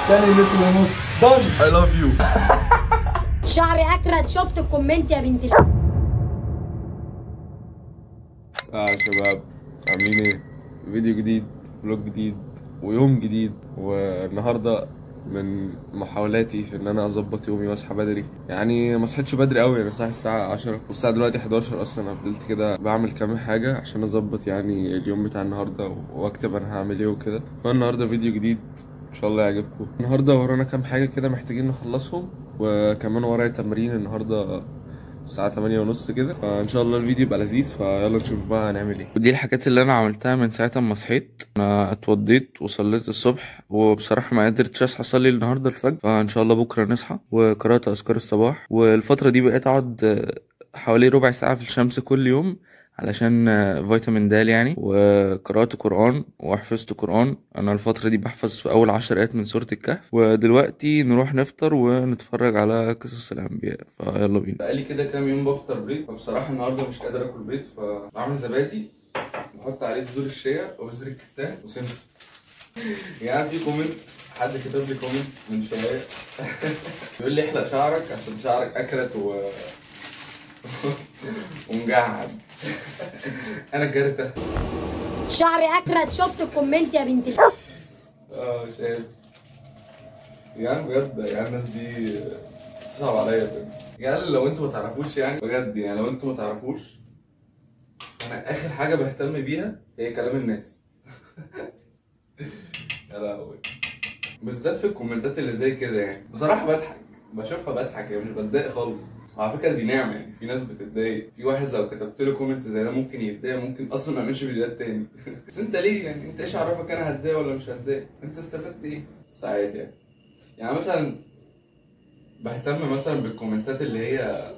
تاني لتر ونص دان. I love you. شعري اكرد. شفت الكومنت يا بنت شباب عاملين ايه؟ فيديو جديد، فلوج جديد، ويوم جديد. والنهارده من محاولاتي في ان انا اظبط يومي واصحى بدري. يعني ما صحيتش بدري قوي، انا صاحي الساعه 10 والساعه دلوقتي 11 اصلا. انا فضلت كده بعمل كام حاجه عشان اظبط يعني اليوم بتاع النهارده واكتب انا هعمل ايه وكده. فالنهارده فيديو جديد ان شاء الله يعجبكم. النهارده ورانا كام حاجه كده محتاجين نخلصهم، وكمان ورايا تمرين النهارده الساعة 8:30 كده، فإن شاء الله الفيديو يبقى لذيذ. فيلا نشوف بقى هنعمل ايه. ودي الحاجات اللي أنا عملتها من ساعة ما صحيت. أنا اتوضيت وصليت الصبح، وبصراحة ما قدرتش أصحى أصلي النهاردة الفجر، فإن شاء الله بكرة نصحى. وقرأت أذكار الصباح، والفترة دي بقيت أقعد حوالي ربع ساعة في الشمس كل يوم علشان فيتامين د يعني. وقرأت قرآن وحفظت قرآن. أنا الفترة دي بحفظ في أول 10 آيات من سورة الكهف. ودلوقتي نروح نفطر ونتفرج على قصص الأنبياء، فيلا بينا. بقالي كده كام يوم بفطر بيض، فبصراحة النهاردة مش قادر آكل بيض، فبعمل زبادي بحط عليه بذور الشيا وبذر الكتان وسمسم. يعني في كومنت، حد كتب لي كومنت من شوية بيقول لي احلق شعرك عشان شعرك أكرت ومجعد. انا جرته. شعري اكرد. شفت الكومنت يا بنت مش قادر يعني بجد. يعني الناس دي تصعب عليا بجد. يعني لو انتوا ما تعرفوش يعني بجد، يعني لو انتوا ما تعرفوش، انا اخر حاجه بهتم بيها هي كلام الناس. يا لهوي، بالذات في الكومنتات اللي زي كده. يعني بصراحه بضحك، بشوفها بضحك، يعني مش بتضايق خالص. وعلى فكره دي نعمه، يعني في ناس بتتضايق. في واحد لو كتبت له كومنت زي ده ممكن يتضايق، ممكن اصلا ما يعملش فيديوهات تاني. بس انت ليه يعني؟ انت ايش عرفك انا هتضايق ولا مش هتضايق؟ انت استفدت ايه؟ سعيد يعني مثلا بهتم مثلا بالكومنتات اللي هي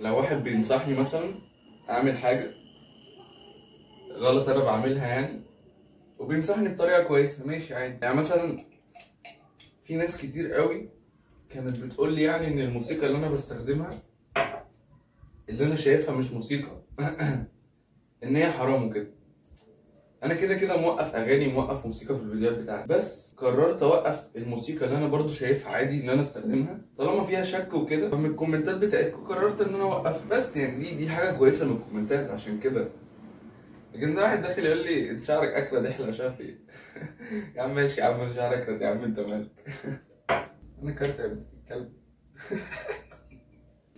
لو واحد بينصحني مثلا اعمل حاجه غلط انا بعملها يعني، وبينصحني بطريقه كويسه، ماشي عادي. يعني مثلا في ناس كتير قوي كانت بتقول لي يعني ان الموسيقى اللي انا بستخدمها، اللي انا شايفها مش موسيقى، ان هي حرام وكده. انا كده كده موقف اغاني، موقف موسيقى في الفيديوهات بتاعتي، بس قررت اوقف الموسيقى اللي انا برضو شايفها عادي ان انا استخدمها طالما فيها شك وكده. فمن الكومنتات بتاعتكم قررت ان انا اوقفها. بس يعني دي حاجه كويسه من الكومنتات عشان كده. لكن ده واحد داخل يقول لي انت شعرك اكرد احلى مش عارف ايه. يا عم ماشي يا عم، انا شعرك اكرد يا عم، انت مالك؟ انا كارت يا بنت الكلب.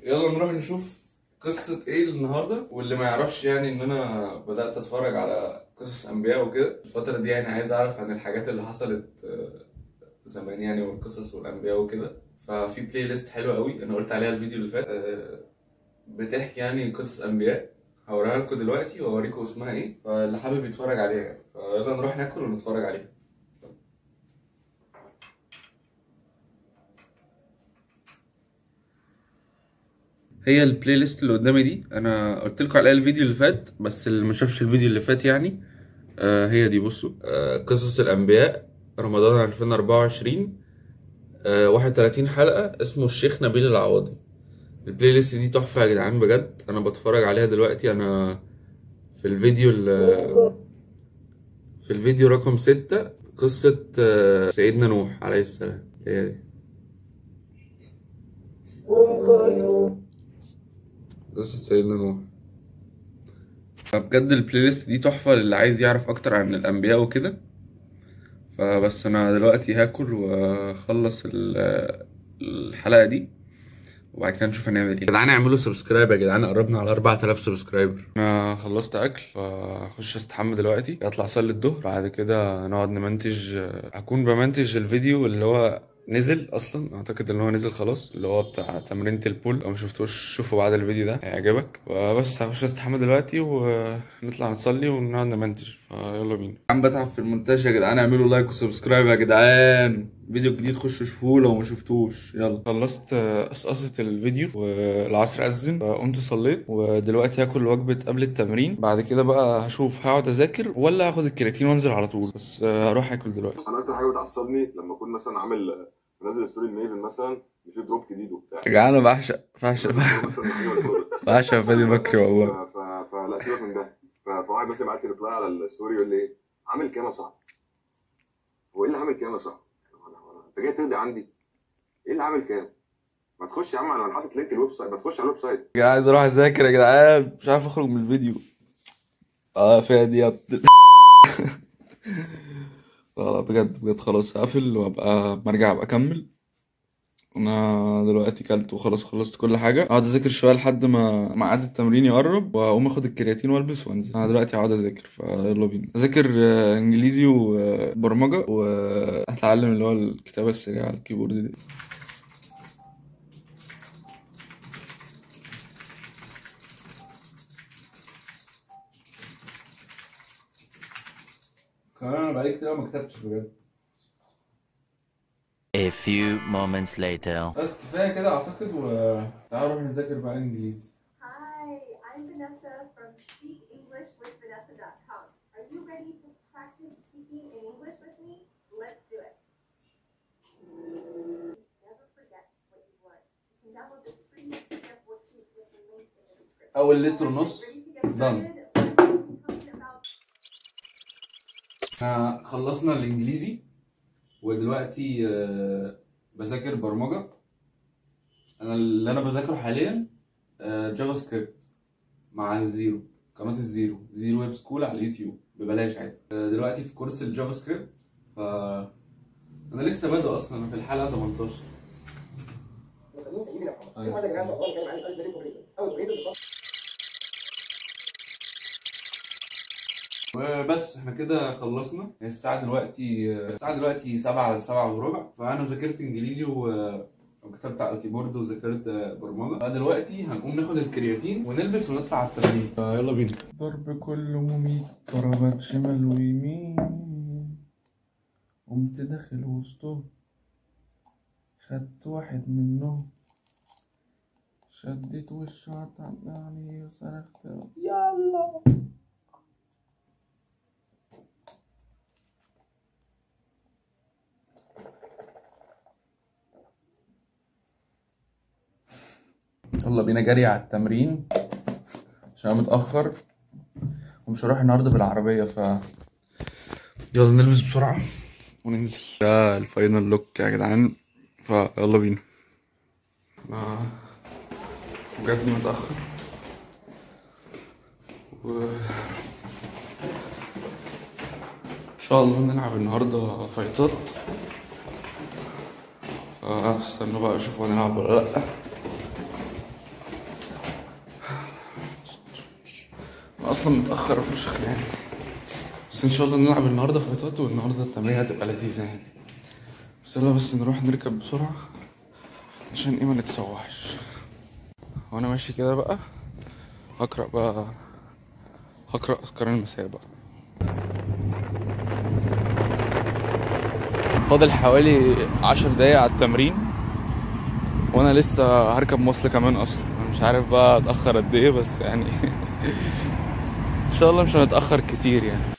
يلا نروح نشوف قصة ايه النهاردة. واللي ما يعرفش يعني ان انا بدأت اتفرج على قصص انبياء وكده الفترة دي، يعني عايز اعرف عن الحاجات اللي حصلت زمان يعني، والقصص والانبياء وكده. ففي بلاي ليست حلوة قوي انا قلت عليها الفيديو اللي فات، بتحكي يعني قصص انبياء. هوريها لكم دلوقتي واوريكم اسمها ايه، فاللي حابب يتفرج عليها يعني. فيلا نروح ناكل ونتفرج عليها. هي البلاي ليست اللي قدامي دي انا قلت لكم عليها الفيديو اللي فات، بس اللي ما شافش الفيديو اللي فات يعني هي دي. بصوا قصص الانبياء رمضان 2024، 31 حلقة، اسمه الشيخ نبيل العوضي. البلاي ليست دي تحفة يا جدعان بجد. انا بتفرج عليها دلوقتي. انا في الفيديو رقم 6، قصة سيدنا نوح عليه السلام. هي دي قصة سيدنا نوح. فبجد البلاي ليست دي تحفة للي عايز يعرف أكتر عن الأنبياء وكده. فبس أنا دلوقتي هاكل وأخلص الحلقة دي، وبعد كده نشوف هنعمل ايه. يا جدعان اعملوا سبسكرايب يا جدعان، قربنا على 4000 سبسكرايبر. انا خلصت اكل فاخش استحمى دلوقتي، اطلع اصلي الظهر، بعد كده نقعد نمنتج. هكون بمنتج الفيديو اللي هو نزل اصلا، اعتقد ان هو نزل خلاص، اللي هو بتاع تمرينة البول. لو ما شفتوش شوفوا بعد الفيديو ده هيعجبك. وبس هخش استحمى دلوقتي ونطلع نصلي ونقعد نمنتج. فيلا بينا. عم بتعب في المونتاج يا جدعان، اعملوا لايك وسبسكرايب يا جدعان. فيديو جديد خشوا شوفوه لو ما شفتوش. يلا خلصت قصقصة الفيديو والعصر أذن، قمت صليت ودلوقتي هاكل وجبة قبل التمرين. بعد كده بقى هشوف هقعد اذاكر ولا هاخد الكرياتين وانزل على طول. بس هروح اكل دلوقتي. انا اكتر حاجه بتعصبني لما اكون مثلا عامل منزل ستوري الميفن مثلا ان في دروب جديد وبتاع. يا جدعان انا بعشق فادي بكري والله. فلا سيبك من ده. فواحد مثلا يبعت لي ريبلاي على الستوري يقول لي ايه عامل كام يا صاحبي؟ هو ايه اللي عامل كام يا صاحبي؟ انت جاي تقضي عندي؟ ايه اللي عامل كام؟ ما تخش يا عم، انا حاطط لينك الويب سايت، ما تخش على الويب سايت. يا جدعان عايز اروح اذاكر يا جدعان، مش عارف اخرج من الفيديو. فيها دي يا ابني. لا بجد خلاص هقفل وابقى مرجع ابقى اكمل. انا دلوقتي كلت وخلاص خلصت كل حاجه، اقعد اذاكر شويه لحد ما ميعاد التمرين يقرب واقوم اخد الكرياتين والبس وانزل. انا دلوقتي هقعد اذاكر، فيلا بينا اذاكر انجليزي وبرمجه، وهتعلم اللي هو الكتابه السريعه على الكيبورد دي. كمان انا بقالي كتير ما كتبتش بجد. A few moments later. بس كفايه كده اعتقد، وتعالوا نروح نذاكر بقى انجليزي. Hi, I'm Vanessa from speakenglishwithvanessa.com. Are you ready to practice speaking in English with me? Let's do it. Never forget what you learned. You can download this free PDF worksheet with the link in the description. اول لتر ونص done. خلصنا الانجليزي ودلوقتي بذاكر برمجه. اللي انا بذاكره حاليا جافا سكريبت مع الزيرو، قناه الزيرو ويب سكول على اليوتيوب ببلاش عادي. دلوقتي في كورس الجافا سكريبت، ف انا لسه بادئ اصلا، انا في الحلقه 18. وبس احنا كده خلصنا. الساعة دلوقتي 7:07، فأنا ذاكرت إنجليزي وكتبت على الكيبورد وذاكرت برمجة. دلوقتي هنقوم ناخد الكرياتين ونلبس ونطلع على التمرين. يلا بينا. ضرب كله مميت، ضربات شمال ويمين، قمت داخل وسطه، خدت واحد منه، شديت وشه عطعني وصرخت يلا. يلا بينا جري على التمرين عشان انا متأخر ومش هروح النهارده بالعربية، يلا نلبس بسرعة وننزل. ده الفاينل لوك يا جدعان، فيلا بينا. بجد متأخر ان شاء الله نلعب النهارده فايتات. استنوا بقى اشوفوا هنلعب ولا لا. اصلا متاخر فشخ يعني، بس ان شاء الله نلعب النهارده فايتات، والنهارده التمرين هتبقى لذيذه يعني. بس يلا بس نروح نركب بسرعه عشان ايه ما نتسوحش. وانا ماشي كده بقى هقرا اذكار المساء بقى. فاضل حوالي 10 دقايق على التمرين، وانا لسه هركب مواصله كمان اصلا. انا مش عارف بقى اتاخر قد ايه، بس يعني ان شاء الله مش هنتاخر كتير يعني.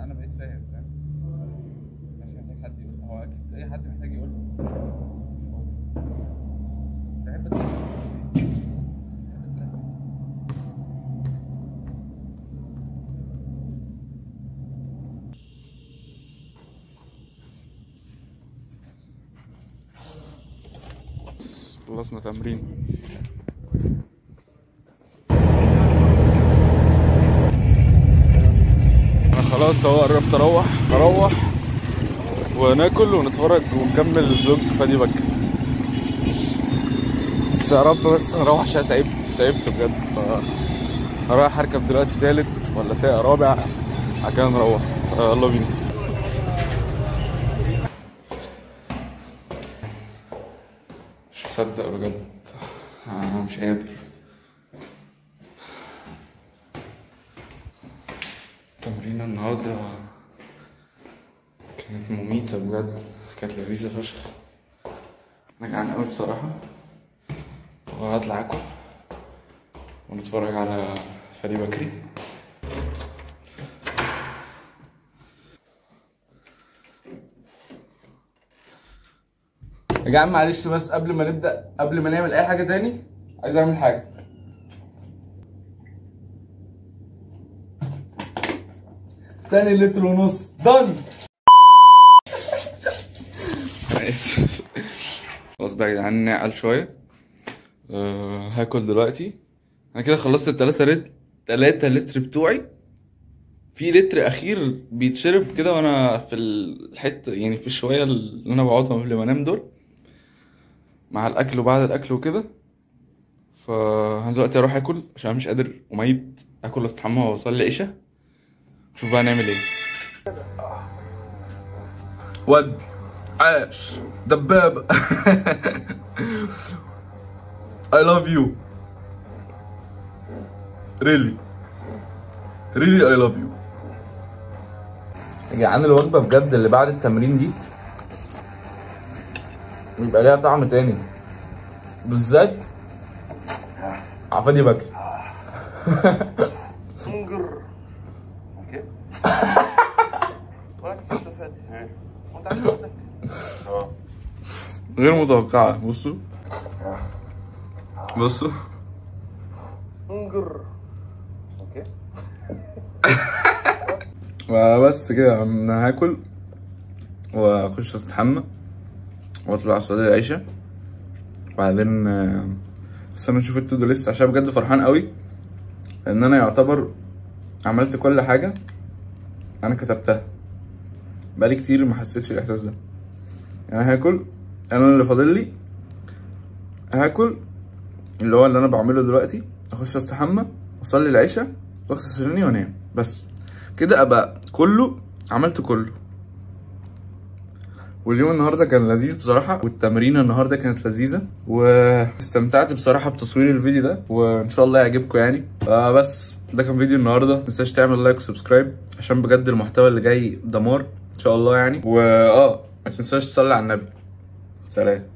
انا بقيت فاهم مش محتاج حد يقول، هو اكيد اي حد محتاج يقول بس بحب خلصنا تمرين. انا خلاص اهو قربت اروح وناكل ونتفرج ونكمل الفلوج فادي بكر. بس يا رب بس نروح عشان تعبت بجد. هروح اركب دلوقتي تالت ولا رابع عشان نروح. يلا بينا. مش مصدق بجد، انا مش قادر. تمرينة النهارده كانت مميتة بجد، كانت لذيذة فشخ. انا جعان قوي بصراحة، وهطلع اكل ونتفرج على فادي بكري. يا جدعان معلش بس قبل ما نبدأ، قبل ما نعمل أي حاجة تاني، عايز أعمل حاجة. تاني لتر ونص دن. أنا آسف. خلاص بقى يا جدعان نعقل شوية. هاكل دلوقتي. أنا كده خلصت ال3 لتر بتوعي. في لتر أخير بيتشرب كده وأنا في الحتة، يعني في الشوية اللي أنا بقعدهم قبل ما أنام دول، مع الاكل وبعد الاكل وكده. فانا دلوقتي اروح اكل عشان مش قادر وميت. اكل استحمى واصلي العشاء، شوف بقى نعمل ايه. ودي عاش دبابة. I love you really I love you. يا جدعان الوجبة بجد اللي بعد التمرين دي ويبقى ليها طعم تاني، بالذات على فادي بكري. انجر اوكي. ولا كنت فاتح وانت عايش لوحدك؟ غير متوقعة. بصوا انجر اوكي. وبس كده انا هاكل واخش استحمى واطلع اصلي العشاء، وبعدين استنى اشوف التو دو ليست عشان بجد فرحان قوي ان انا يعتبر عملت كل حاجه انا كتبتها. بقالي كتير ما حسيتش الاحساس ده. يعني هاكل، انا اللي فاضل لي هاكل اللي هو اللي انا بعمله دلوقتي، اخش استحمى واصلي العشاء واغسل سناني وانام. بس كده ابقى كله عملت كله. واليوم النهارده كان لذيذ بصراحه، والتمرين النهارده كانت لذيذه، واستمتعت بصراحه بتصوير الفيديو ده، وان شاء الله يعجبكم يعني. بس ده كان فيديو النهارده. متنساش تعمل لايك وسبسكرايب عشان بجد المحتوى اللي جاي دمار ان شاء الله يعني. ما تنساش تصلي على النبي. سلام.